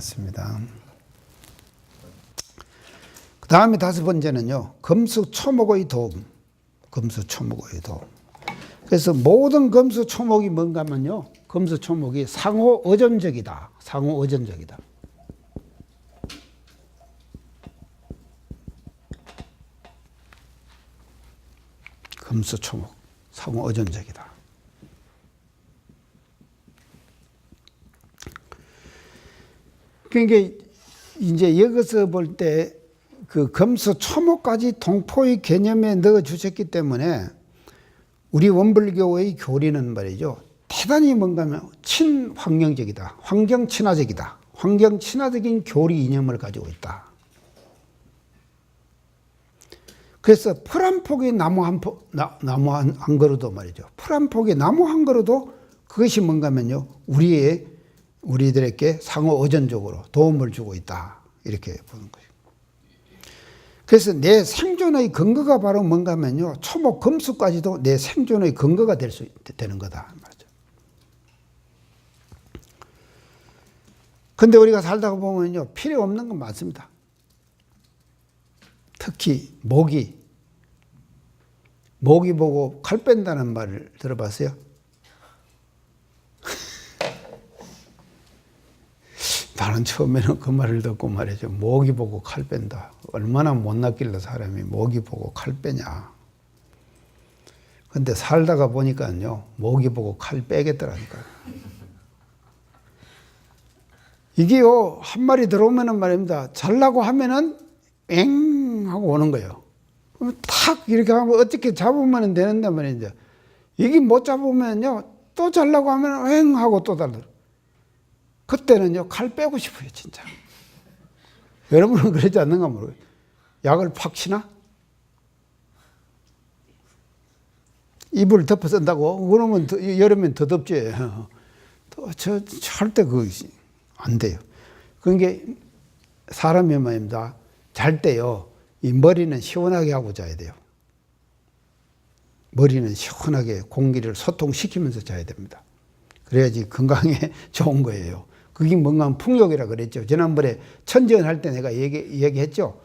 알겠습니다. 그 다음에 다섯 번째는요, 금수초목의 도움. 금수초목의 도움. 그래서 모든 금수초목이 뭔가 하면요, 금수초목이 상호의존적이다. 상호의존적이다. 금수초목, 상호의존적이다. 그러니까 이제 여기서 볼 때 그 금수초목까지 동포의 개념에 넣어 주셨기 때문에 우리 원불교의 교리는 말이죠, 대단히 뭔가 하면 친환경적이다. 환경 친화적이다. 환경 친화적인 교리 이념을 가지고 있다. 그래서 풀 한 폭의 나무 한 그루도 말이죠. 풀 한 폭의 나무 한 그루도 그것이 뭔가 하면요, 우리들에게 상호 의존적으로 도움을 주고 있다. 이렇게 보는 거예요. 그래서 내 생존의 근거가 바로 뭔가 하면요, 초목 금수까지도 내 생존의 근거가 되는 거다. 말이죠. 근데 우리가 살다가 보면요, 필요 없는 건 많습니다. 특히 모기 보고 칼 뺀다는 말을 들어봤어요? 나는 처음에는 그 말을 듣고 말이죠. 모기 보고 칼 뺀다. 얼마나 못났길래 사람이 모기 보고 칼 빼냐. 근데 살다가 보니까요, 모기 보고 칼 빼겠더라니까요. 이게요, 한 마리 들어오면은 말입니다. 잘라고 하면은 엥 하고 오는 거예요. 그럼 탁 이렇게 하면 어떻게 잡으면 되는데 말이죠. 이게 못 잡으면요, 또 잘라고 하면 엥 하고 또 달라. 그때는요, 칼 빼고 싶어요, 진짜. 여러분은 그러지 않는가 모르겠어요. 약을 팍 치나? 이불 덮어 쓴다고? 그러면 여름엔 더 덥지. 절대 그거 안 돼요. 그러니까 사람이 말입니다. 잘 때요, 이 머리는 시원하게 하고 자야 돼요. 머리는 시원하게 공기를 소통시키면서 자야 됩니다. 그래야지 건강에 좋은 거예요. 그게 뭔가 풍욕이라 그랬죠. 지난번에 천지연 할 때 내가 얘기했죠.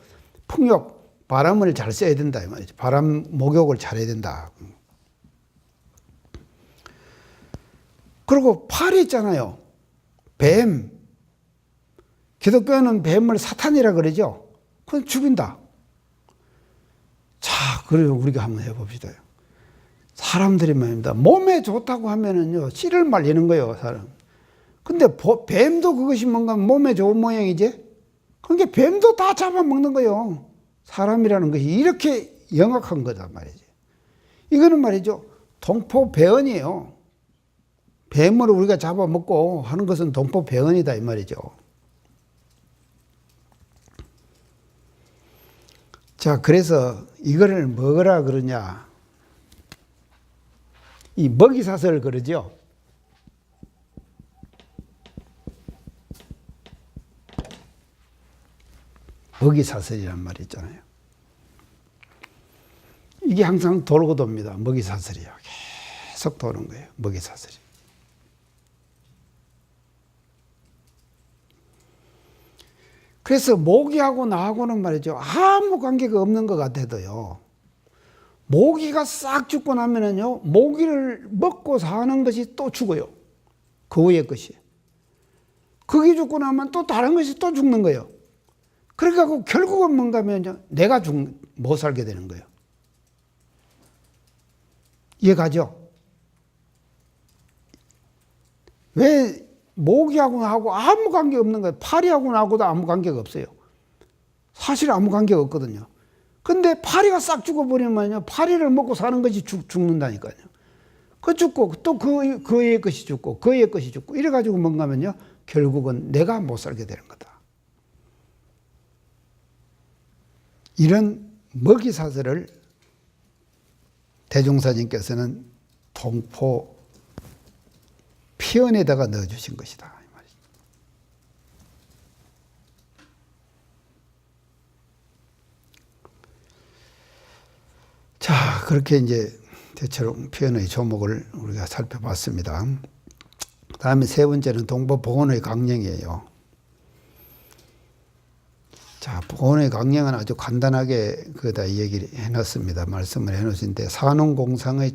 풍욕, 바람을 잘 쐬야 된다 이 말이죠. 바람 목욕을 잘해야 된다. 그리고 팔이 있잖아요. 뱀. 기독교는 뱀을 사탄이라 그러죠. 그건 죽인다. 자, 그래서 우리가 한번 해봅시다. 사람들이 말입니다. 몸에 좋다고 하면은요, 씨를 말리는 거예요, 사람. 근데 뱀도 그것이 뭔가 몸에 좋은 모양이지? 그러니까 뱀도 다 잡아먹는 거예요. 사람이라는 것이 이렇게 영악한 거다 말이지. 이거는 말이죠, 동포배언이에요. 뱀을 우리가 잡아먹고 하는 것은 동포배언이다 이 말이죠. 자, 그래서 이거를 뭐라 그러냐. 이 먹이사슬 그러죠. 먹이사슬이란 말이 있잖아요. 이게 항상 돌고 돕니다. 먹이사슬이요. 계속 도는 거예요. 먹이사슬이. 그래서 모기하고 나하고는 말이죠, 아무 관계가 없는 것 같아도요, 모기가 싹 죽고 나면은요, 모기를 먹고 사는 것이 또 죽어요. 그 위에 것이. 그게 죽고 나면 또 다른 것이 또 죽는 거예요. 그러니까 결국은 뭔가 하면 내가 못 살게 되는 거예요. 이해가죠? 왜 모기하고 아무 관계 없는 거예요? 파리하고 나하고도 아무 관계가 없어요. 사실 아무 관계가 없거든요. 근데 파리가 싹 죽어버리면요, 파리를 먹고 사는 것이 죽는다니까요. 그 죽고 또 그의 것이 죽고 그의 것이 죽고 이래가지고 뭔가 하면요, 결국은 내가 못 살게 되는 거다. 이런 먹이사슬을 대종사님께서는 동포 피연에다가 넣어주신 것이다. 이 말이죠. 자, 그렇게 이제 대체로 피연의 조목을 우리가 살펴봤습니다. 그 다음에 세 번째는 동포 복원의 강령이에요. 자, 보온의 강령은 아주 간단하게 그다 얘기를 해놨습니다. 말씀을 해놓으신데, 산업공상의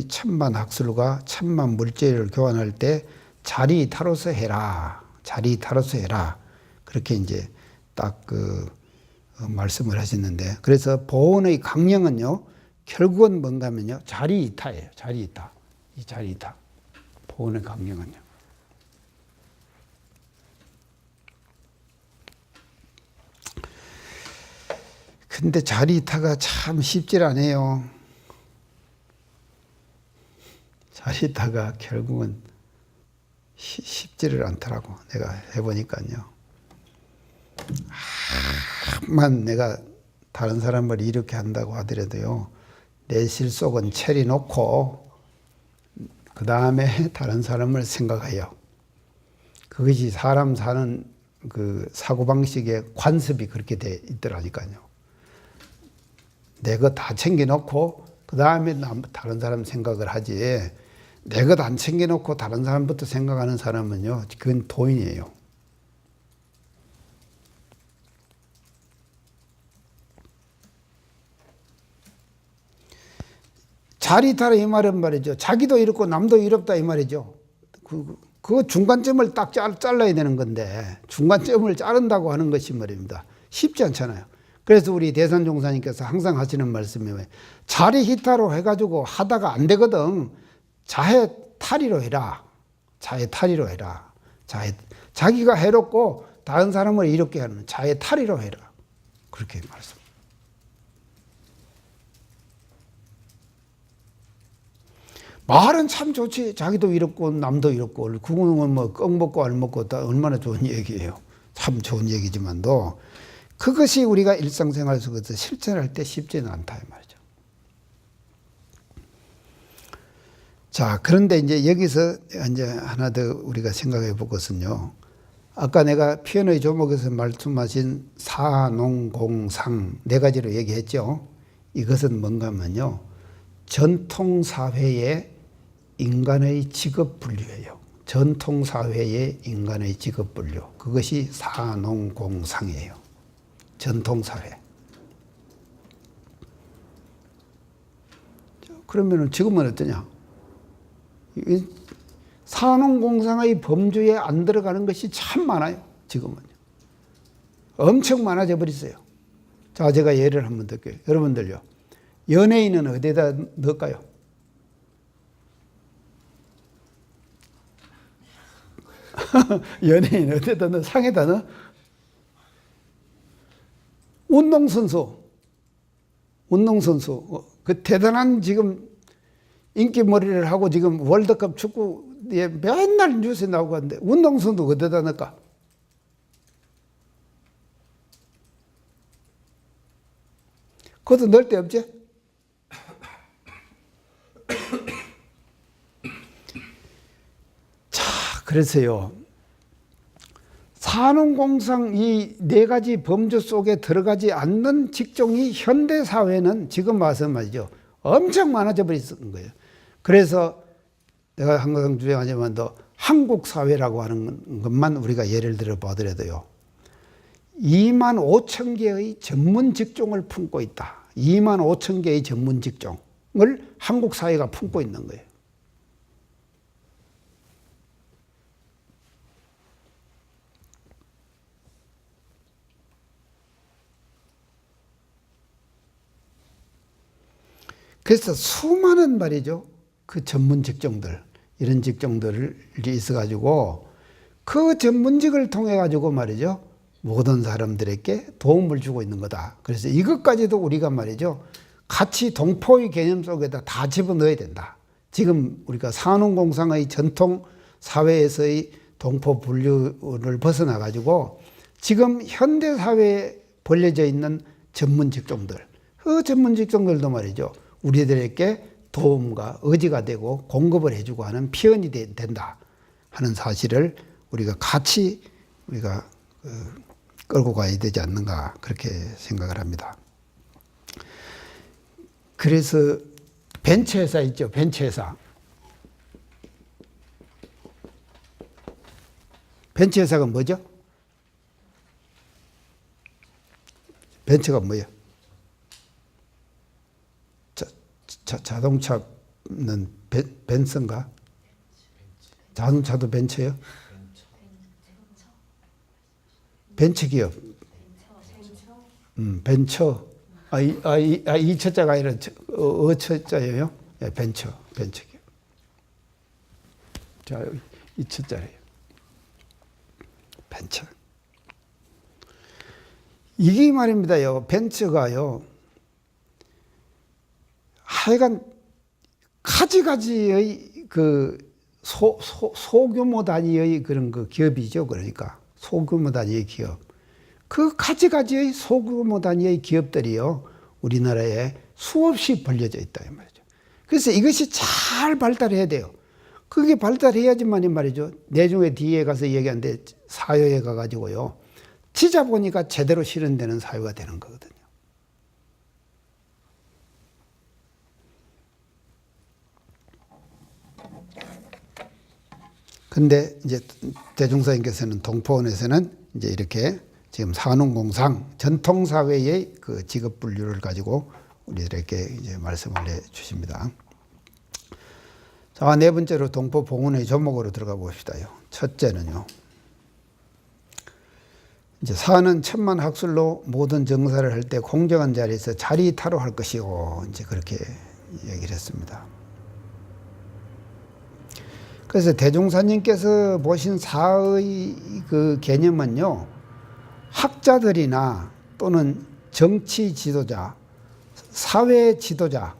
천만 학술과 천만 물질을 교환할 때 자리이타로서 해라. 자리이타로서 해라. 그렇게 이제 딱 말씀을 하셨는데, 그래서 보온의 강령은요, 결국은 뭔가 하면요, 자리이타예요. 자리이타. 이 자리이타. 보온의 강령은요. 근데 자리이타가 참 쉽질 않아요. 자리이타가 결국은 쉽지를 않더라고. 내가 해보니까요. 만 내가 다른 사람을 이렇게 한다고 하더라도요, 내 실속은 체리놓고 그 다음에 다른 사람을 생각해요. 그것이 사람 사는 그 사고방식의 관습이 그렇게 돼 있더라니까요. 내 것 다 챙겨놓고 그 다음에 다른 사람 생각을 하지, 내 것 안 챙겨놓고 다른 사람부터 생각하는 사람은요, 그건 도인이에요. 자리이타라 이 말은 말이죠, 자기도 이렇고 남도 이롭다 이 말이죠. 그 중간점을 딱 잘라야 되는 건데, 중간점을 자른다고 하는 것이 말입니다. 쉽지 않잖아요. 그래서 우리 대산종사님께서 항상 하시는 말씀이 자리이타로 해가지고 하다가 안 되거든. 자해탈의로 해라. 자해탈의로 해라. 자기가 해롭고 다른 사람을 이롭게 하는 자해탈의로 해라. 그렇게 말씀. 말은 참 좋지. 자기도 이롭고 남도 이롭고 그거는 뭐 껌 먹고 알 먹고 다 얼마나 좋은 얘기예요. 참 좋은 얘기지만도 그것이 우리가 일상생활 속에서 실천할 때 쉽지는 않다 이 말이죠. 자, 그런데 이제 여기서 이제 하나 더 우리가 생각해 볼 것은요. 아까 내가 표현의 조목에서 말씀하신 사농공상 네 가지로 얘기했죠. 이것은 뭔가 하면요, 전통사회의 인간의 직업 분류예요. 전통사회의 인간의 직업 분류. 그것이 사농공상이에요. 전통사회. 그러면 지금은 어떠냐? 산업공상의 범주에 안 들어가는 것이 참 많아요. 지금은. 엄청 많아져 버렸어요. 자, 제가 예를 한번 들게요. 여러분들요, 연예인은 어디다 넣을까요? 연예인 어디다 넣어? 상에다 넣어? 운동선수, 그 대단한 지금 인기머리를 하고 지금 월드컵 축구에 맨날 뉴스에 나오고 하는데 운동선수 어디다 넣을까? 그것도 넣을 데 없지? 자, 그래서요, 산업공상 이 네 가지 범주 속에 들어가지 않는 직종이 현대사회는 지금 와서 말이죠, 엄청 많아져 버린 거예요. 그래서 내가 항상 주장하지만 더 한국 사회라고 하는 것만 우리가 예를 들어 보더라도요, 2만 5천 개의 전문 직종을 품고 있다. 2만 5천 개의 전문 직종을 한국 사회가 품고 있는 거예요. 그래서 수많은 말이죠, 그 전문 직종들, 이런 직종들이 있어가지고 그 전문직을 통해 가지고 말이죠, 모든 사람들에게 도움을 주고 있는 거다. 그래서 이것까지도 우리가 말이죠, 같이 동포의 개념 속에다 다 집어넣어야 된다. 지금 우리가 산업공상의 전통 사회에서의 동포 분류를 벗어나 가지고 지금 현대 사회에 벌려져 있는 전문 직종들, 그 전문 직종들도 말이죠, 우리들에게 도움과 의지가 되고 공급을 해주고 하는 피언이 된다 하는 사실을 우리가 같이 우리가 끌고 가야 되지 않는가, 그렇게 생각을 합니다. 그래서 벤처회사 있죠, 벤처회사. 벤처회사가 뭐죠? 벤츠가 뭐예요? 자동차는 벤츠인가? 자동차도 벤츠예요? 벤츠 기업. 벤처. 이 첫자가 아니라 어첫자예요? 네, 벤처 기업. 자, 이 첫자예요. 벤처. 이게 말입니다요. 벤처가요. 하여간 가지가지의 그 소규모 단위의 그런 그 기업이죠. 그러니까 소규모 단위의 기업. 그 가지가지의 소규모 단위의 기업들이요. 우리나라에 수없이 벌려져 있다 이 말이죠. 그래서 이것이 잘 발달해야 돼요. 그게 발달해야지만 이 말이죠. 내중에 뒤에 가서 얘기하는데 사회에 가가지고요. 지자 보니까 제대로 실현되는 사회가 되는 거거든요. 근데 이제 대중사님께서는 동포원에서는 이제 이렇게 지금 산업공상 전통사회의 그 직업 분류를 가지고 우리들에게 이제 말씀을 해 주십니다. 자, 네 번째로 동포봉헌의 조목으로 들어가 봅시다요. 첫째는요. 이제 사는 천만 학술로 모든 정사를 할 때 공정한 자리에서 자리타로 할 것이고 이제 그렇게 얘기를 했습니다. 그래서 대종사님께서 보신 사의 그 개념은요, 학자들이나 또는 정치 지도자, 사회 지도자에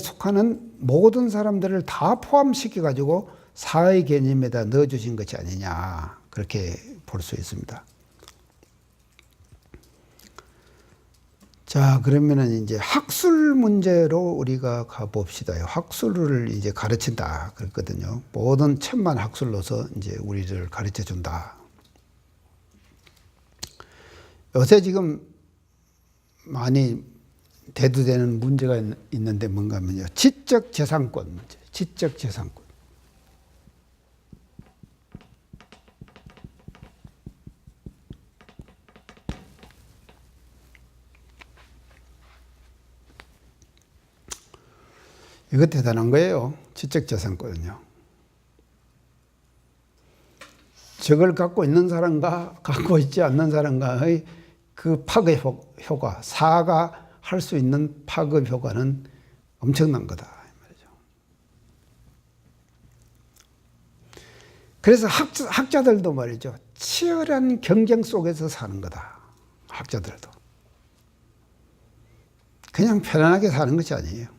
속하는 모든 사람들을 다 포함시켜 가지고 사의 개념에다 넣어주신 것이 아니냐, 그렇게 볼 수 있습니다. 자, 그러면은 이제 학술 문제로 우리가 가봅시다요. 학술을 이제 가르친다 그랬거든요. 모든 천만 학술로서 이제 우리를 가르쳐 준다. 요새 지금 많이 대두되는 문제가 있는데 뭔가 하면요. 지적 재산권 문제. 지적 재산권. 이거 대단한 거예요. 지적재산권은요. 저걸 갖고 있는 사람과 갖고 있지 않는 사람과의 그 파급 효과, 사가 할 수 있는 파급 효과는 엄청난 거다. 이 말이죠. 그래서 학자들도 말이죠. 치열한 경쟁 속에서 사는 거다. 학자들도. 그냥 편안하게 사는 것이 아니에요.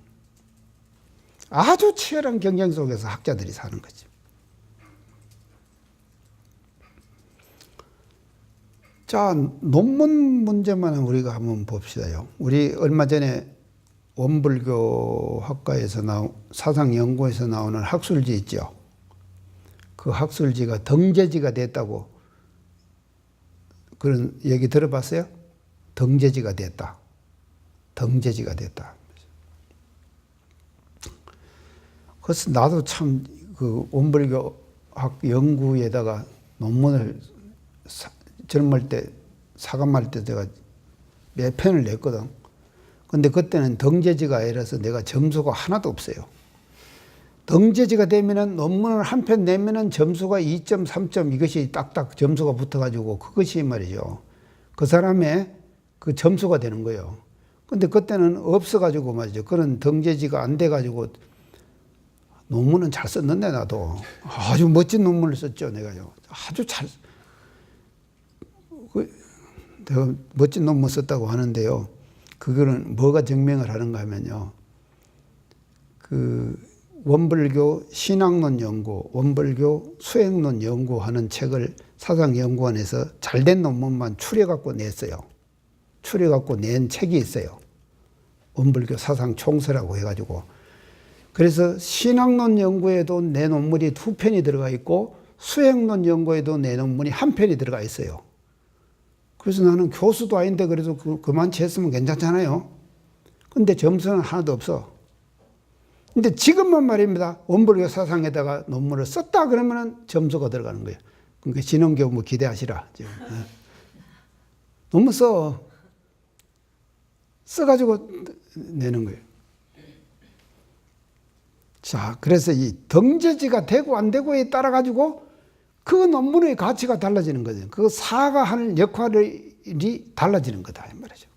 아주 치열한 경쟁 속에서 학자들이 사는 거죠. 자, 논문 문제만 우리가 한번 봅시다요. 우리 얼마 전에 원불교 학과에서 사상연구에서 나오는 학술지 있죠. 그 학술지가 덩제지가 됐다고 그런 얘기 들어봤어요? 덩제지가 됐다. 덩제지가 됐다. 그래서 나도 참 그 원불교 학 연구에다가 논문을 젊을 때 사감할 때 제가 몇 편을 냈거든. 근데 그때는 덩제지가 아니라서 내가 점수가 하나도 없어요. 덩제지가 되면은 논문을 한 편 내면은 점수가 2점, 3점 이것이 딱딱 점수가 붙어가지고 그것이 말이죠. 그 사람의 그 점수가 되는 거예요. 근데 그때는 없어가지고 말이죠. 그런 덩제지가 안 돼가지고 논문은 잘 썼는데 나도 아주 멋진 논문을 썼죠. 내가요. 아주 잘. 내가 멋진 논문 썼다고 하는데요. 그거는 뭐가 증명을 하는가 하면요. 그 원불교 신학론 연구, 원불교 수행론 연구하는 책을 사상연구원에서 잘된 논문만 추려갖고 냈어요. 추려갖고 낸 책이 있어요. 원불교 사상 총서라고 해가지고. 그래서 신학론 연구에도 내 논문이 2편이 들어가 있고 수행론 연구에도 내 논문이 1편이 들어가 있어요. 그래서 나는 교수도 아닌데 그래도 그만치 했으면 괜찮잖아요. 근데 점수는 하나도 없어. 근데 지금만 말입니다. 원불교 사상에다가 논문을 썼다 그러면은 점수가 들어가는 거예요. 그러니까 진흥교무 기대하시라. 논문 써. 써가지고 내는 거예요. 자, 그래서 이 덩제지가 되고 안 되고에 따라 가지고 그 논문의 가치가 달라지는 거죠. 그 사가 하는 역할이 달라지는 거다 이 말이죠.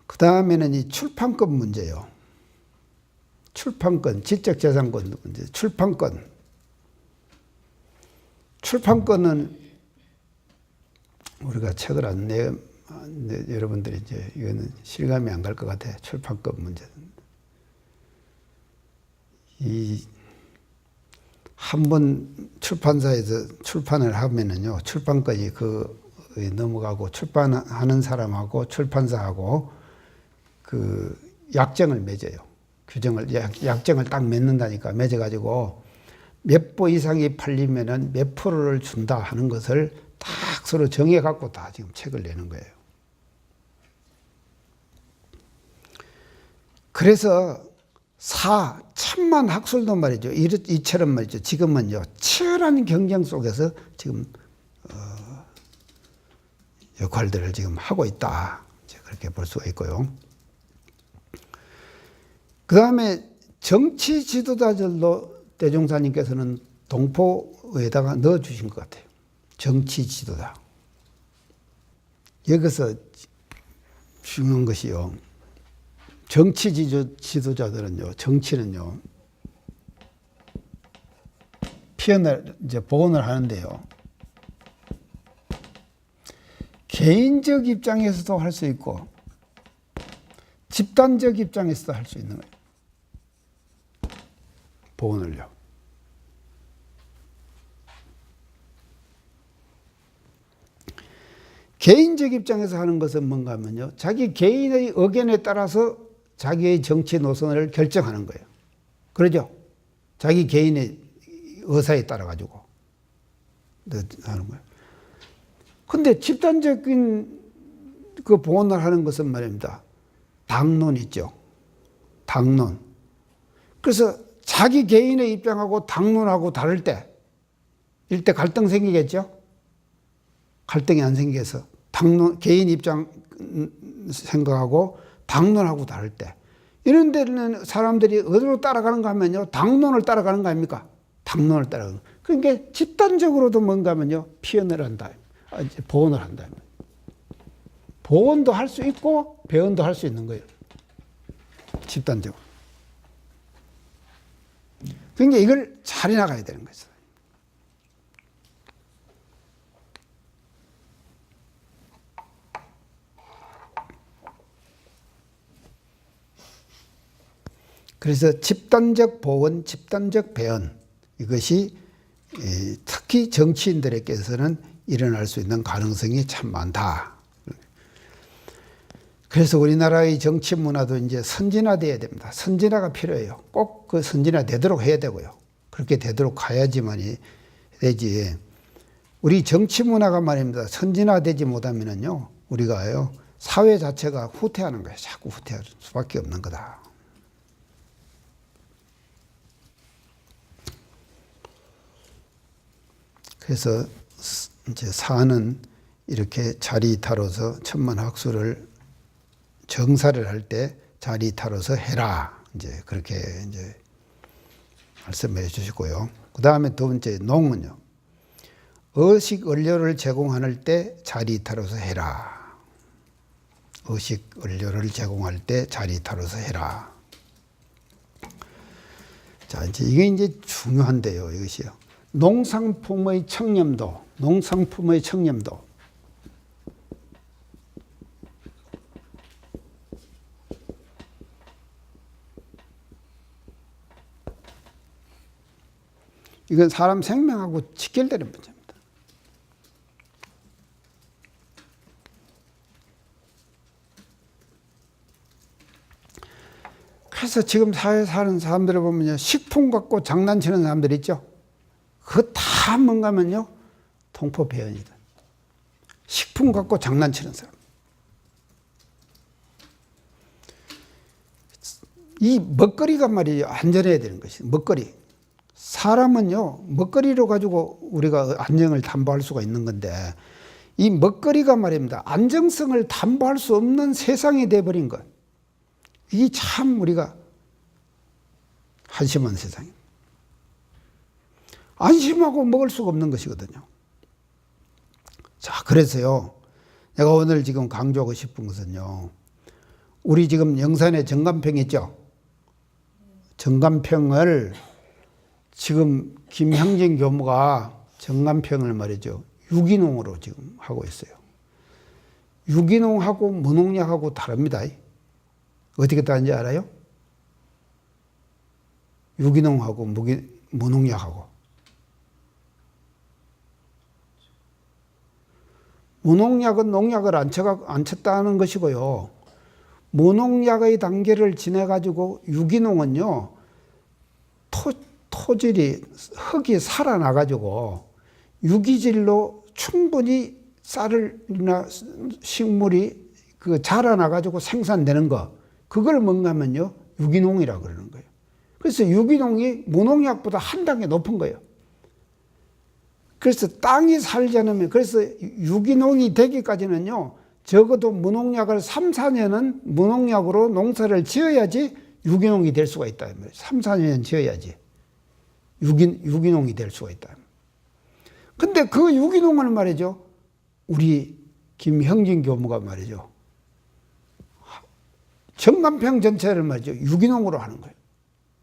그 다음에는 이 출판권 문제요. 출판권, 지적재산권 문제, 출판권. 출판권은 우리가 책을 안 내, 여러분들이 이제 이거는 실감이 안 갈 것 같아요. 출판권 문제. 이 한 번 출판사에서 출판을 하면은요, 출판권이 넘어가고 출판하는 사람하고 출판사하고 그 약정을 맺어요. 약정을 딱 맺는다니까. 맺어가지고 몇 부 이상이 팔리면은 몇 프로를 준다 하는 것을 딱 서로 정해갖고 다 지금 책을 내는 거예요. 그래서 천만 학술도 말이죠. 이처럼 말이죠. 지금은요, 치열한 경쟁 속에서 지금, 역할들을 지금 하고 있다. 그렇게 볼 수가 있고요. 그 다음에 정치 지도자들도 대종사님께서는 동포에다가 넣어주신 것 같아요. 정치 지도자. 여기서 중요한 것이요. 정치 지도자들은요, 정치는요, 표현을, 복원을 하는데요. 개인적 입장에서도 할 수 있고, 집단적 입장에서도 할 수 있는 거예요. 복원을요. 개인적 입장에서 하는 것은 뭔가 하면요, 자기 개인의 의견에 따라서 자기의 정치 노선을 결정하는 거예요. 그러죠? 자기 개인의 의사에 따라 가지고 하는 거예요. 근데 집단적인 그 봉헌을 하는 것은 말입니다. 당론 있죠. 당론. 그래서 자기 개인의 입장하고 당론하고 다를 때, 일대 갈등 생기겠죠? 갈등이 안 생겨서 개인 입장 생각하고 당론하고 다를 때, 이런 데는 사람들이 어디로 따라가는 거 하면요, 당론을 따라가는 거 아닙니까? 당론을 따라가는 거. 그러니까 집단적으로도 뭔가 하면요, 피현을 한다. 보온을 한다. 보온도 할 수 있고 배원도 할 수 있는 거예요. 집단적으로. 그러니까 이걸 잘 해나가야 되는 거죠. 그래서 집단적 보원, 집단적 배원, 이것이 특히 정치인들에게서는 일어날 수 있는 가능성이 참 많다. 그래서 우리나라의 정치 문화도 이제 선진화돼야 됩니다. 선진화가 필요해요. 꼭 그 선진화되도록 해야 되고요. 그렇게 되도록 가야지만이 되지. 우리 정치 문화가 말입니다. 선진화되지 못하면은요, 우리가요, 사회 자체가 후퇴하는 거예요. 자꾸 후퇴할 수밖에 없는 거다. 그래서 이제 사는 이렇게 자리이탈로서 천만학술을 정사를 할 때 자리이탈로서 해라. 이제 그렇게 이제 말씀해 주시고요. 그 다음에 두 번째 농은요. 의식 원료를 제공할 때 자리이탈로서 해라. 의식 원료를 제공할 때 자리이탈로서 해라. 자, 이제 이게 이제 중요한데요. 이것이요. 농상품의 청렴도, 농상품의 청렴도. 이건 사람 생명하고 직결되는 문제입니다. 그래서 지금 사회에 사는 사람들을 보면요, 식품 갖고 장난치는 사람들 있죠? 그거 다 뭔가 하면요, 동포배연이다. 식품 갖고 장난치는 사람. 이 먹거리가 말이에요, 안전해야 되는 것이. 먹거리. 사람은요, 먹거리로 가지고 우리가 안정을 담보할 수가 있는 건데, 이 먹거리가 말입니다. 안정성을 담보할 수 없는 세상이 돼버린 것. 이게 참 우리가 한심한 세상입니다. 안심하고 먹을 수가 없는 것이거든요. 자, 그래서요, 내가 오늘 지금 강조하고 싶은 것은요, 우리 지금 영산에 정간평 있죠? 정간평을 지금 김형진 교무가 정간평을 말이죠, 유기농으로 지금 하고 있어요. 유기농하고 무농약하고 다릅니다. 어떻게 다른지 알아요? 유기농하고 무농약하고. 무농약은 농약을 안 쳤다는 것이고요. 무농약의 단계를 지내가지고 유기농은요, 토질이, 흙이 살아나가지고 유기질로 충분히 쌀이나 식물이 그 자라나가지고 생산되는 거, 그걸 뭔가 하면요, 유기농이라고 그러는 거예요. 그래서 유기농이 무농약보다 한 단계 높은 거예요. 그래서 땅이 살지 않으면, 그래서 유기농이 되기까지는요, 적어도 무농약을 3, 4년은 무농약으로 농사를 지어야지 유기농이 될 수가 있다. 3, 4년 지어야지 유기농이 될 수가 있다. 근데 그 유기농을 말이죠, 우리 김형진 교무가 말이죠, 정간평 전체를 말이죠, 유기농으로 하는 거예요.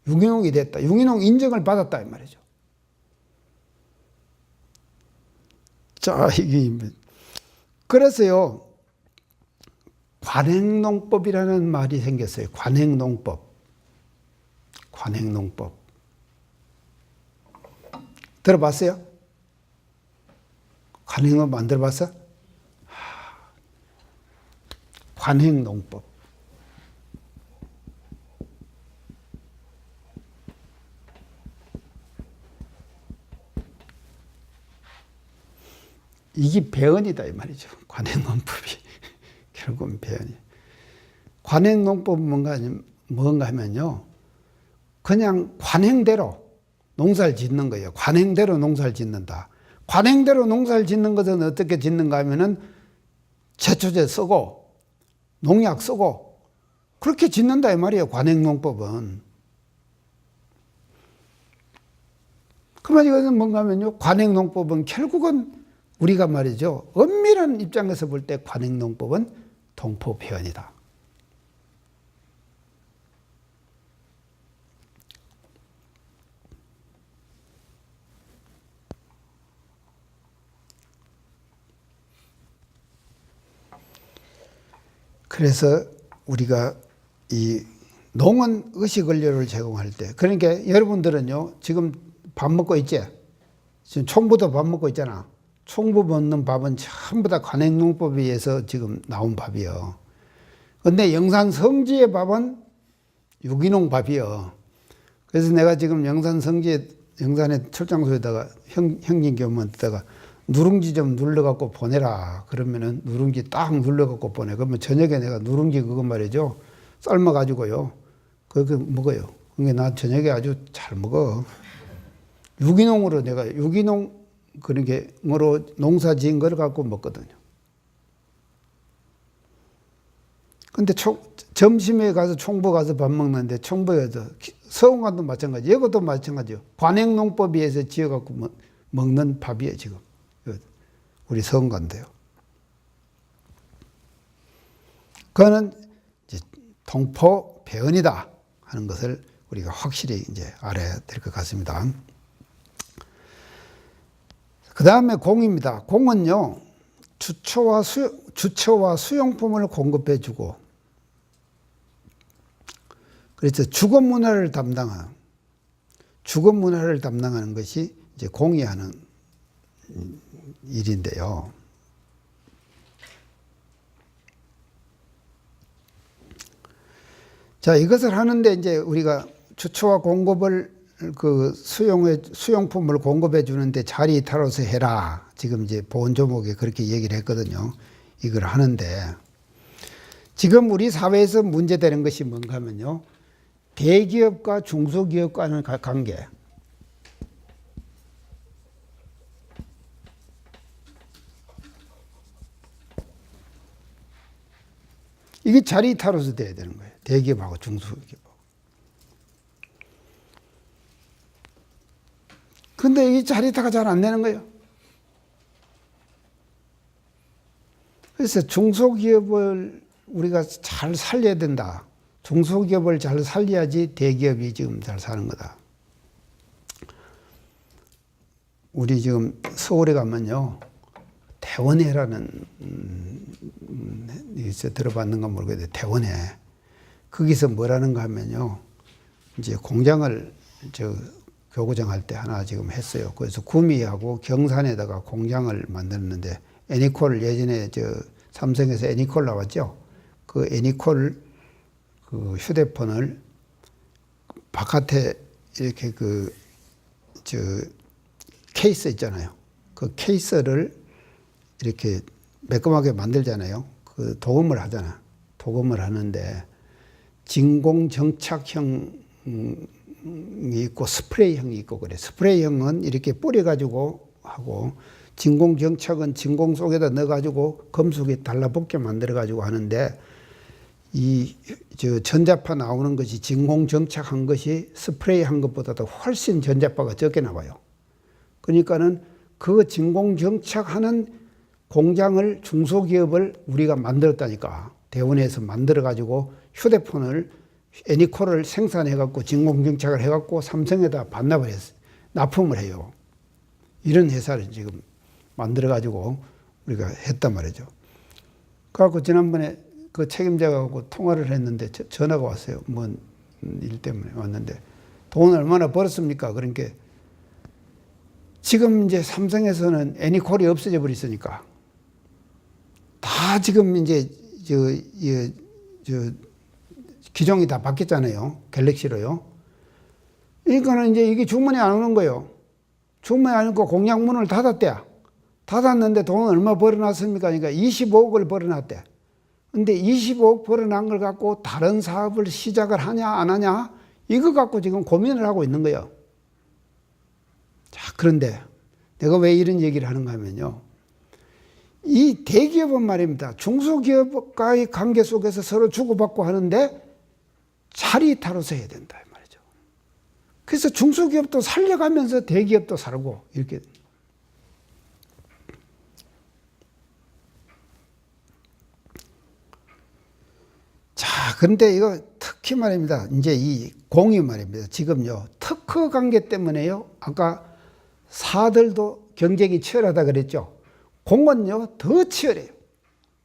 유기농이 됐다. 유기농 인정을 받았다. 이 말이죠. 자, 이게, 그래서요, 관행농법이라는 말이 생겼어요. 관행농법. 관행농법. 들어봤어요? 관행농법 안 들어봤어? 관행농법. 이게 배언이다 이 말이죠. 관행농법이. 결국은 배언이. 관행농법은 뭔가 하면요, 그냥 관행대로 농사를 짓는 거예요. 관행대로 농사를 짓는다. 관행대로 농사를 짓는 것은 어떻게 짓는가 하면은 제초제 쓰고 농약 쓰고 그렇게 짓는다 이 말이에요. 관행농법은. 그 말 이것은 뭔가 하면요, 관행농법은 결국은 우리가 말이죠, 엄밀한 입장에서 볼 때 관행농법은 동포배언이다. 그래서 우리가 이 농은 의식원료를 제공할 때, 그러니까 여러분들은요, 지금 밥 먹고 있지? 지금 총부도 밥 먹고 있잖아. 총부 먹는 밥은 전부 다 관행농법에 의해서 지금 나온 밥이요. 근데 영산 성지의 밥은 유기농 밥이요. 그래서 내가 지금 영산 성지에, 영산의 철장소에다가 형님 교무한테다가 누룽지 좀 눌러갖고 보내라. 그러면은 누룽지 딱 눌러갖고 보내. 그러면 저녁에 내가 누룽지 그거 말이죠, 삶아가지고요, 그렇게 먹어요. 그러니까 나 저녁에 아주 잘 먹어. 유기농으로 내가 유기농 그런 게으로 농사 지은 걸 갖고 먹거든요. 근데 점심에 가서 총부 가서 밥 먹는데, 총부에서 서원관도 마찬가지, 이것도 마찬가지요. 관행농법에 의해서 지어갖고 먹는 밥이에요, 지금. 우리 서원관도요. 그거는 이제 동포 배언이다 하는 것을 우리가 확실히 이제 알아야 될 것 같습니다. 그 다음에 공입니다. 공은요, 주초와 수용품을 공급해주고, 그래서 주거 문화를 담당하는 것이 이제 공이 하는 일인데요. 자, 이것을 하는데 이제 우리가 주초와 공급을 수용품을 공급해 주는데 자리 이탈로서 해라. 지금 이제 보훈조목에 그렇게 얘기를 했거든요. 이걸 하는데 지금 우리 사회에서 문제되는 것이 뭔가 하면요, 대기업과 중소기업과는 관계. 이게 자리 이탈로서 돼야 되는 거예요. 대기업하고 중소기업하고. 근데 이 자리 이탈가 잘 안 되는 거예요. 그래서 중소기업을 우리가 잘 살려야 된다. 중소기업을 잘 살려야지 대기업이 지금 잘 사는 거다. 우리 지금 서울에 가면요, 대원회라는 들어봤는가 모르겠는데 대원회, 거기서 뭐라는가 하면요, 이제 공장을 교구장 할 때 하나 지금 했어요. 그래서 구미하고 경산에다가 공장을 만들었는데, 애니콜 예전에 삼성에서 애니콜 나왔죠. 그 애니콜 그 휴대폰을 바깥에 이렇게 케이스 있잖아요. 그 케이스를 이렇게 매끄하게 만들잖아요. 그 도금을 하잖아. 도금을 하는데 진공정착형이 있고 스프레이형이 있고 그래. 스프레이형은 이렇게 뿌려가지고 하고, 진공정착은 진공 속에다 넣어가지고 금속에 달라붙게 만들어가지고 하는데, 전자파 나오는 것이 진공정착한 것이 스프레이한 것보다도 훨씬 전자파가 적게 나와요. 그러니까는 그 진공정착하는 공장을, 중소기업을 우리가 만들었다니까. 대원에서 만들어가지고 휴대폰을, 애니콜을 생산해갖고 진공정착을 해갖고 삼성에다 반납을 했어요. 납품을 해요. 이런 회사를 지금 만들어가지고 우리가 했단 말이죠. 그래갖고 지난번에 그 책임자하고 통화를 했는데 전화가 왔어요. 뭔 일 때문에 왔는데, 돈 얼마나 벌었습니까? 그러니까 지금 이제 삼성에서는 애니콜이 없어져 버렸으니까 다 지금 이제 기종이 다 바뀌었잖아요. 갤럭시로요. 그러니까는 이제 이게 주문이 안 오는 거예요. 주문이 안 오고 공장 문을 닫았대요. 닫았는데 돈 얼마 벌어놨습니까? 그러니까 25억을 벌어놨대. 근데 25억 벌어난 걸 갖고 다른 사업을 시작을 하냐 안 하냐, 이거 갖고 지금 고민을 하고 있는 거예요. 자, 그런데 내가 왜 이런 얘기를 하는가 하면요, 이 대기업은 말입니다, 중소기업과의 관계 속에서 서로 주고받고 하는데 자리 이탈로서 해야 된다 이 말이죠. 그래서 중소기업도 살려가면서 대기업도 살고 이렇게. 자, 그런데 이거 특히 말입니다. 이제 이 공이 말입니다. 지금요, 특허 관계 때문에요. 아까 사들도 경쟁이 치열하다 그랬죠. 공은요, 더 치열해요.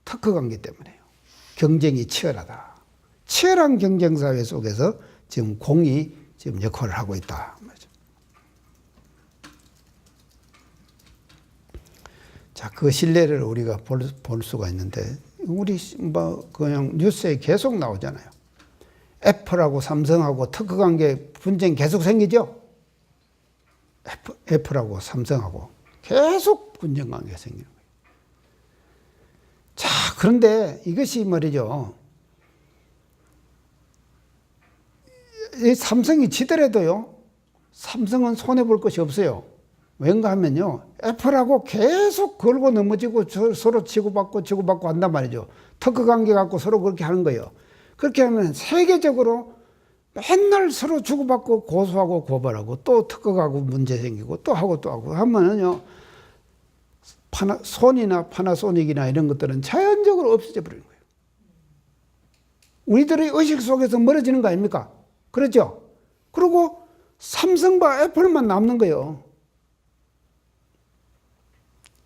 특허 관계 때문에요. 경쟁이 치열하다. 치열한 경쟁 사회 속에서 지금 공이 지금 역할을 하고 있다. 자, 그 신뢰를 우리가 볼 수가 있는데, 우리 뭐 그냥 뉴스에 계속 나오잖아요. 애플하고 삼성하고 특허 관계 분쟁 계속 생기죠. 애플하고 삼성하고 계속 분쟁 관계가 생기는 거예요. 자, 그런데 이것이 말이죠, 이 삼성이 지더라도요, 삼성은 손해볼 것이 없어요. 왠가 하면요, 애플하고 계속 걸고 넘어지고 서로 치고받고 한단 말이죠. 특허 관계 갖고 서로 그렇게 하는 거예요. 그렇게 하면 세계적으로 맨날 서로 주고받고 고소하고 고발하고 또 특허가고 문제 생기고 또 하고 하면은요, 소니나 파나소닉이나 이런 것들은 자연적으로 없어져 버리는 거예요. 우리들의 의식 속에서 멀어지는 거 아닙니까? 그렇죠? 그리고 삼성과 애플만 남는 거예요.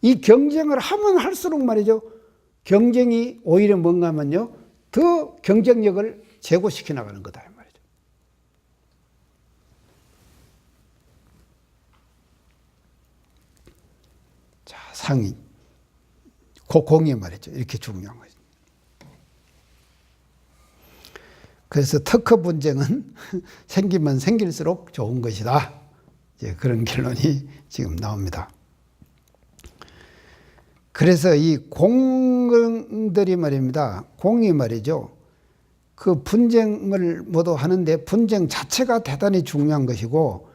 이 경쟁을 하면 할수록 말이죠, 경쟁이 오히려 뭔가 하면요, 더 경쟁력을 제고시켜 나가는 거다 이 말이죠. 자, 상위 공이 말이죠, 이렇게 중요한 거죠. 그래서 특허 분쟁은 생기면 생길수록 좋은 것이다, 이제 그런 결론이 지금 나옵니다. 그래서 이 공들이 말입니다, 공이 말이죠, 그 분쟁을 모두 하는데 분쟁 자체가 대단히 중요한 것이고,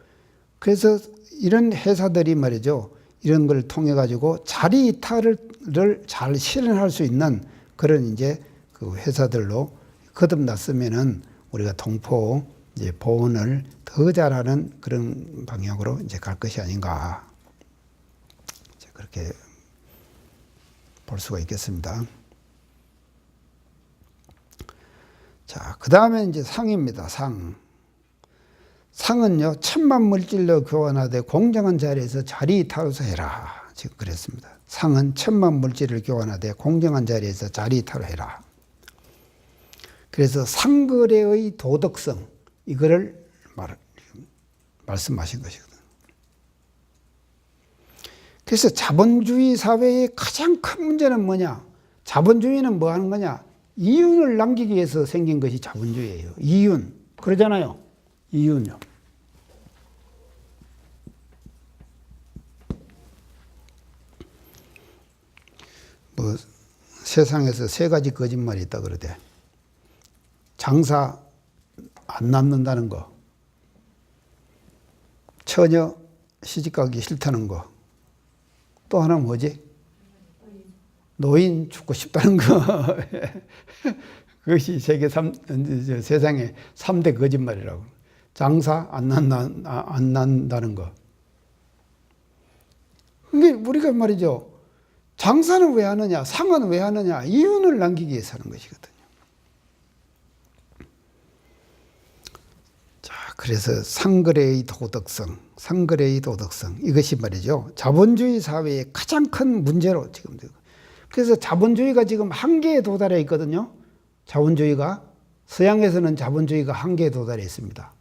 그래서 이런 회사들이 말이죠, 이런 걸 통해 가지고 자리 이탈을 잘 실현할 수 있는 그런 이제 그 회사들로 거듭났으면은 우리가 동포 이제 보훈을 더 잘하는 그런 방향으로 이제 갈 것이 아닌가. 이제 그렇게 볼 수가 있겠습니다. 자, 그 다음에 이제 상입니다. 상. 상은요, 천만 물질로 교환하되 공정한 자리에서 자리 타로서 해라. 지금 그랬습니다. 상은 천만 물질을 교환하되 공정한 자리에서 자리 타로 해라. 그래서 상거래의 도덕성, 이거를 말씀하신 것이거든요. 그래서 자본주의 사회의 가장 큰 문제는 뭐냐? 자본주의는 뭐 하는 거냐? 이윤을 남기기 위해서 생긴 것이 자본주의예요. 이윤. 그러잖아요. 이윤요. 뭐 세상에서 세 가지 거짓말이 있다 그러대. 장사 안 남는다는 거, 처녀 시집가기 싫다는 거, 또 하나 뭐지? 노인 죽고 싶다는 거. 그것이 세상의 3대 거짓말이라고. 장사 안 난다는 거. 근데 우리가 말이죠. 장사는 왜 하느냐? 상은 왜 하느냐? 이윤을 남기기 위해서 하는 것이거든요. 자, 그래서 상거래의 도덕성, 이것이 말이죠. 자본주의 사회의 가장 큰 문제로 지금. 그래서 자본주의가 지금 한계에 도달해 있거든요. 자본주의가. 서양에서는 자본주의가 한계에 도달해 있습니다.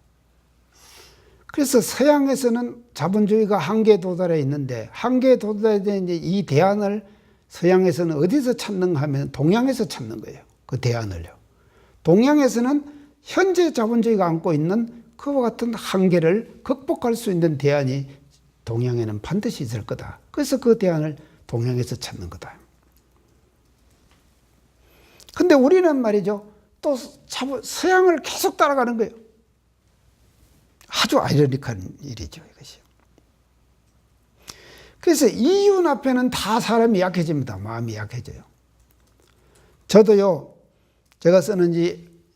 그래서 서양에서는 자본주의가 한계에 도달해 있는데, 한계에 도달된 이 대안을 서양에서는 어디서 찾는가 하면 동양에서 찾는 거예요. 그 대안을요. 동양에서는 현재 자본주의가 안고 있는 그와 같은 한계를 극복할 수 있는 대안이 동양에는 반드시 있을 거다. 그래서 그 대안을 동양에서 찾는 거다. 근데 우리는 말이죠. 또 서양을 계속 따라가는 거예요. 아주 아이러니한 일이죠, 이것이. 그래서 이윤 앞에는 다 사람이 약해집니다. 마음이 약해져요. 저도요, 제가 쓰는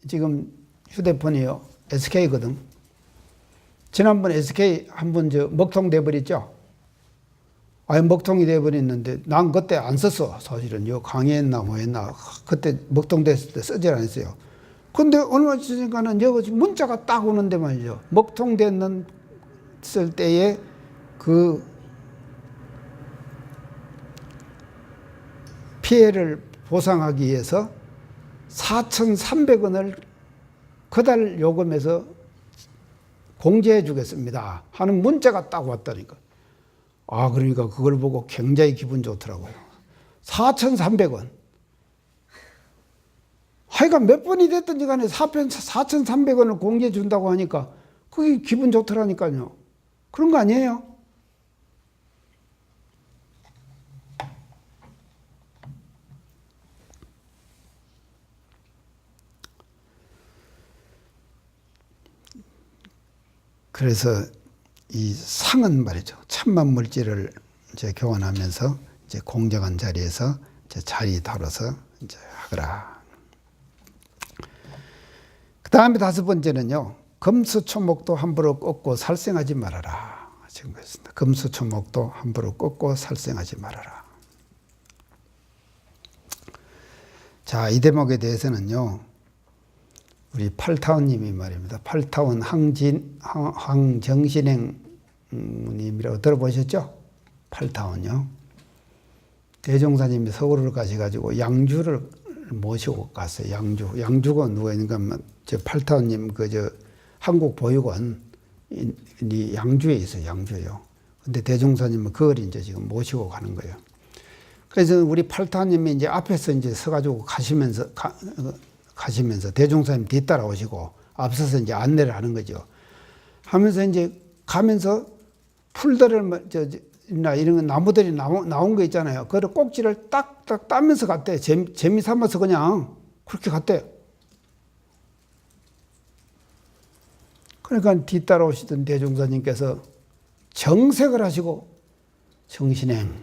지금 휴대폰이요, SK거든. 지난번 SK 한번 먹통 돼버렸죠? 아니, 먹통이 돼버렸는데, 난 그때 안 썼어, 사실은. 강의했나, 뭐 했나. 그때 먹통 됐을 때 쓰질 않았어요. 근데 얼마 전인가는 여기 문자가 딱 오는데 말이죠. 먹통 됐는 쓸 때에 그 피해를 보상하기 위해서 4,300원을 그달 요금에서 공제해 주겠습니다 하는 문자가 딱 왔다니까. 아, 그러니까 그걸 보고 굉장히 기분 좋더라고요. 4,300원. 하여간 몇 번이 됐든지 간에 4,300원을 공제해 준다고 하니까 그게 기분 좋더라니까요. 그런 거 아니에요? 그래서 이 상은 말이죠. 천만 물질을 이제 교환하면서 이제 공정한 자리에서 이제 자리 다뤄서 이제 하거라. 그 다음에 5번째는요. 금수초목도 함부로 꺾고 살생하지 말아라. 지금 그랬습니다. 금수초목도 함부로 꺾고 살생하지 말아라. 자, 이 대목에 대해서는요. 우리 팔타원님이 말입니다. 팔타원 황정신행 님이라고 들어보셨죠? 팔타원요. 대종사님이 서울을 가셔가지고 양주를 모시고 갔어요. 양주가 누가 있는가 하면 저 팔타원님 한국 보육원 양주에 있어요. 양주요. 근데 대종사님은 그걸 이제 지금 모시고 가는 거예요. 그래서 우리 팔타원님이 이제 앞에서 이제 서가지고 가시면서 대종사님 뒤따라오시고 앞서서 이제 안내를 하는 거죠. 하면서 이제 가면서 풀들을 이런 거 나무들이 나온 거 있잖아요. 그걸 꼭지를 딱딱 따면서 갔대. 재미 삼아서 그냥 그렇게 갔대요. 그러니까 뒤따라오시던 대종사님께서 정색을 하시고 정신행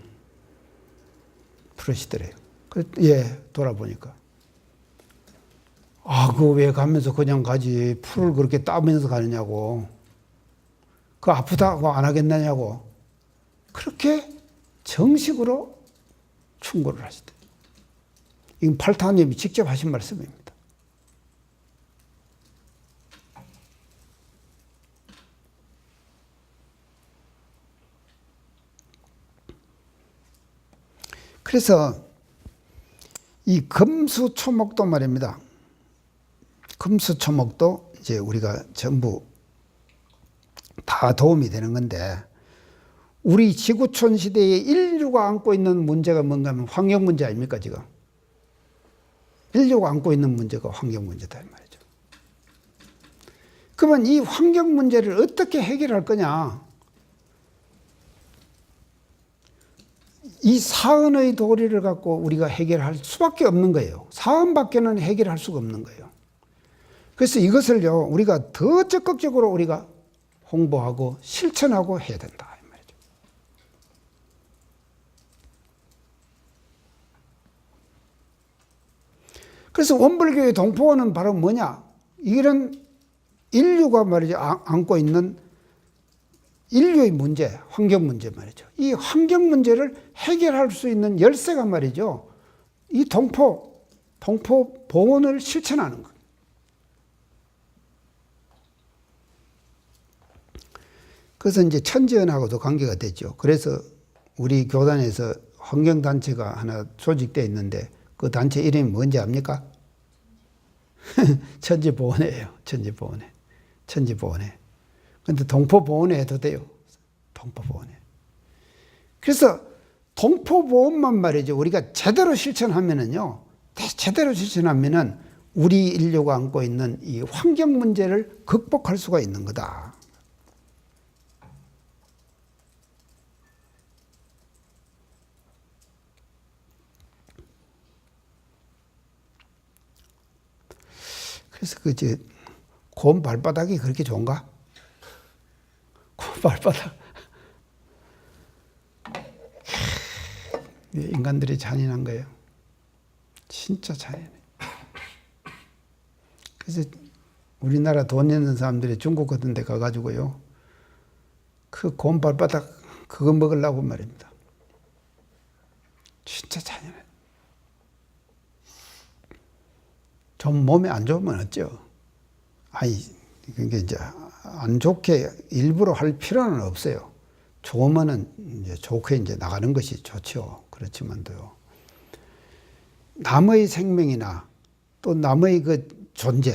부르시더래요. 예, 돌아보니까. 아, 그거 왜 가면서 그냥 가지. 풀을 그렇게 따면서 가느냐고. 그 아프다고 안 하겠느냐고. 그렇게 정식으로 충고를 하시대. 이건 팔타님이 직접 하신 말씀입니다. 그래서 이 금수초목도 말입니다. 금수초목도 이제 우리가 전부 다 도움이 되는 건데, 우리 지구촌 시대에 인류가 안고 있는 문제가 뭔가 하면 환경 문제 아닙니까, 지금? 인류가 안고 있는 문제가 환경 문제다, 이 말이죠. 그러면 이 환경 문제를 어떻게 해결할 거냐? 이 사은의 도리를 갖고 우리가 해결할 수밖에 없는 거예요. 사은밖에는 해결할 수가 없는 거예요. 그래서 이것을요, 우리가 더 적극적으로 우리가 홍보하고 실천하고 해야 된다, 이 말이죠. 그래서 원불교의 동포원은 바로 뭐냐? 이런 인류가 말이죠, 안고 있는 인류의 문제, 환경 문제 말이죠. 이 환경 문제를 해결할 수 있는 열쇠가 말이죠, 이 동포 보온을 실천하는 것. 그래서 이제 천지연하고도 관계가 됐죠. 그래서 우리 교단에서 환경단체가 하나 조직되어 있는데, 그 단체 이름이 뭔지 압니까? 천지보온회예요. 천지보온회. 천지보온회. 근데 동포보온회 해도 돼요. 동포보온회. 그래서 동포보온만 말이죠, 우리가 제대로 실천하면은요, 제대로 실천하면은 우리 인류가 안고 있는 이 환경 문제를 극복할 수가 있는 거다. 그래서 곰 발바닥이 그렇게 좋은가? 곰 발바닥. 인간들이 잔인한 거예요. 진짜 잔인해. 그래서 우리나라 돈 있는 사람들이 중국 같은 데 가가지고요, 그 곰 발바닥 그거 먹으려고 말입니다. 진짜 잔인해. 좀 몸에 안 좋으면 어쩌? 아니, 그게 이제 안 좋게 일부러 할 필요는 없어요. 좋으면은 이제 좋게 이제 나가는 것이 좋죠. 그렇지만도요, 남의 생명이나 또 남의 그 존재,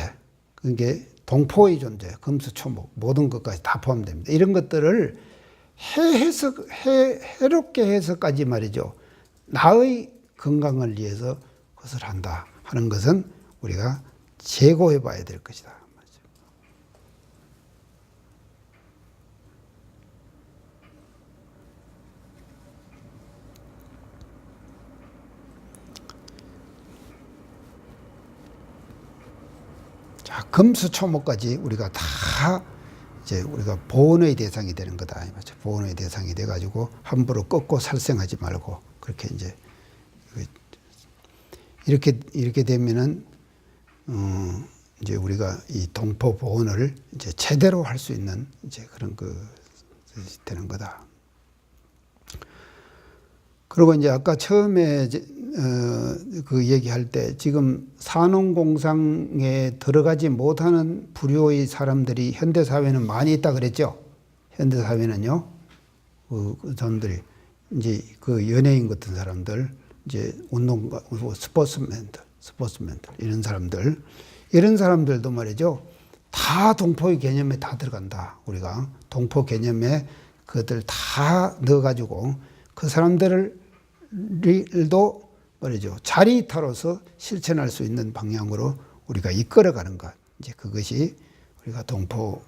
그게 동포의 존재, 금수초목 모든 것까지 다 포함됩니다. 이런 것들을 해롭게 해서까지 말이죠, 나의 건강을 위해서 그것을 한다 하는 것은 우리가 재고해 봐야 될 것이다. 자, 금수초목까지 우리가 다 이제 우리가 보온의 대상이 되는 거다. 보온의 대상이 돼가지고 함부로 꺾고 살생하지 말고, 그렇게 이제 이렇게 되면은 이제 우리가 이 동포 보온을 이제 제대로 할 수 있는 이제 그런 되는 거다. 그리고 이제 아까 처음에 그 얘기할 때, 지금 산업공상에 들어가지 못하는 부류의 사람들이 현대 사회는 많이 있다 그랬죠. 현대 사회는요, 그 사람들이 이제 그 연예인 같은 사람들, 이제 운동가, 스포츠맨들 이런 사람들도 말이죠, 다 동포의 개념에 다 들어간다. 우리가 동포 개념에 그것들 다 넣어가지고 그 사람들도 말이죠, 자리타로서 실천할 수 있는 방향으로 우리가 이끌어가는 것. 이제 그것이 우리가 동포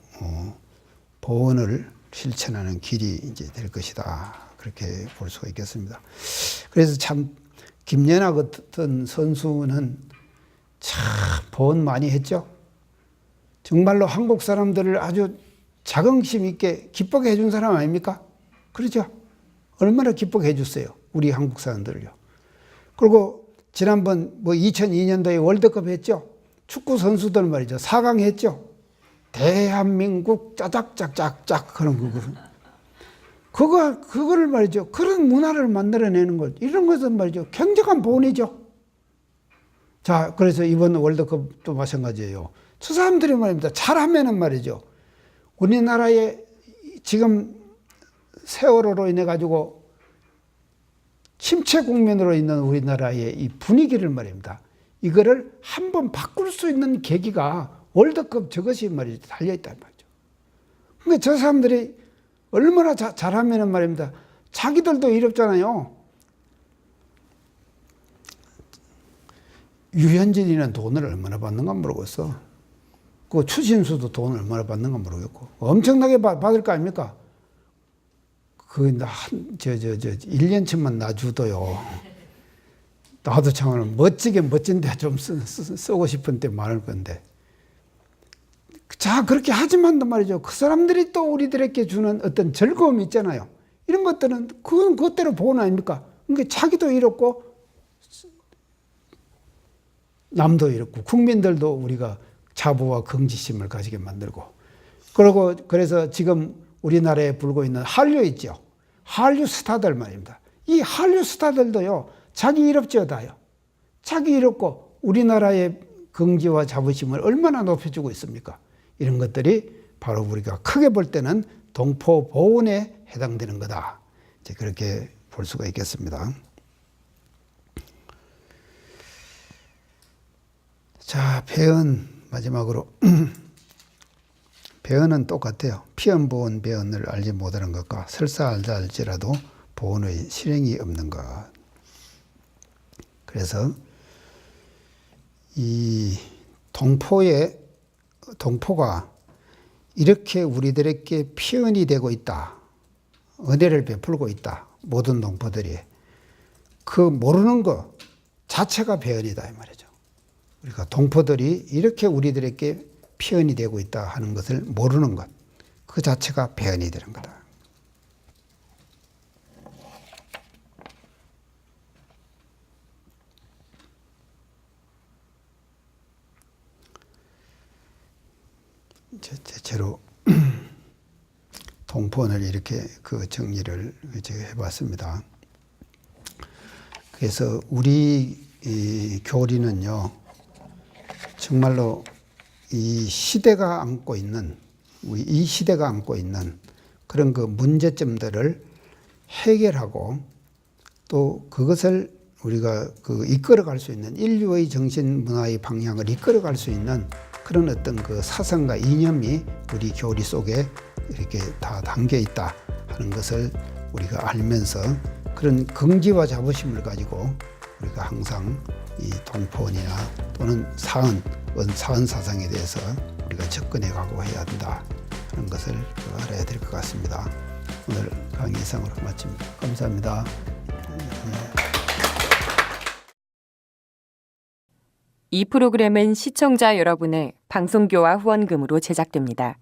보온을 실천하는 길이 이제 될 것이다. 그렇게 볼 수가 있겠습니다. 그래서 참 김연아 같은 선수는 참 보온 많이 했죠. 정말로 한국 사람들을 아주 자긍심 있게 기쁘게 해준 사람 아닙니까? 그렇죠? 얼마나 기쁘게 해줬어요, 우리 한국 사람들을요. 그리고 지난번 2002년도에 월드컵 했죠. 축구 선수들 말이죠. 4강 했죠. 대한민국 짜작짝짝짝 하는 그거를 말이죠. 그런 문화를 만들어내는 것, 이런 것은 말이죠. 굉장한 본이죠. 자, 그래서 이번 월드컵도 마찬가지예요. 저 사람들이 말입니다. 잘하면은 말이죠. 우리나라의 지금 세월호로 인해 가지고 침체 국면으로 있는 우리나라의 이 분위기를 말입니다. 이거를 한번 바꿀 수 있는 계기가 월드컵 저것이 말이죠. 달려있단 말이죠. 그러니까 저 사람들이 얼마나 잘하면은 말입니다. 자기들도 이롭잖아요. 유현진이는 돈을 얼마나 받는가 모르겠어. 그 추신수도 돈을 얼마나 받는가 모르겠고. 엄청나게 받을 거 아닙니까? 그, 1년치만 놔주도요. 나도 참 멋진데 좀 쓰고 싶은 때 많을 건데. 자, 그렇게 하지만도 말이죠. 그 사람들이 또 우리들에게 주는 어떤 즐거움이 있잖아요. 이런 것들은 그건 그것대로 본 아닙니까? 그러니까 자기도 이렇고, 남도 이렇고, 국민들도 우리가 자부와 긍지심을 가지게 만들고. 그래서 지금 우리나라에 불고 있는 한류 있죠. 한류 스타들 말입니다. 이 한류 스타들도요, 자기 이롭지어다요. 자기 이롭고 우리나라의 긍지와 자부심을 얼마나 높여주고 있습니까? 이런 것들이 바로 우리가 크게 볼 때는 동포 보훈에 해당되는 거다. 이제 그렇게 볼 수가 있겠습니다. 자, 배은 마지막으로 배은은 똑같아요. 피언보은 배은을 알지 못하는 것과 설사 알다 할지라도 보은의 실행이 없는 것. 그래서 이 동포가 이렇게 우리들에게 피언이 되고 있다. 은혜를 베풀고 있다. 모든 동포들이. 그 모르는 것 자체가 배은이다 이 말이죠. 우리가 동포들이 이렇게 우리들에게 피언이 되고 있다 하는 것을 모르는 것. 그 자체가 배은이 되는 거다. 대체로 동포원을 이렇게 그 정리를 해봤습니다. 그래서 우리 이 교리는요, 정말로 이 시대가 안고 있는 그런 그 문제점들을 해결하고 또 그것을 우리가 그 이끌어갈 수 있는 인류의 정신 문화의 방향을 이끌어갈 수 있는 그런 어떤 그 사상과 이념이 우리 교리 속에 이렇게 다 담겨 있다 하는 것을 우리가 알면서 그런 긍지와 자부심을 가지고 우리가 항상 이 동포원이나 또는 사은 사상에 대해서 우리가 접근해 가고 해야 한다 하는 것을 알아야 될 것 같습니다. 오늘 강의 이상으로 마칩니다. 감사합니다. 이 프로그램은 시청자 여러분의 방송교화 후원금으로 제작됩니다.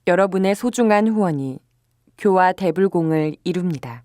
여러분의 소중한 후원이 교화 대불공을 이룹니다.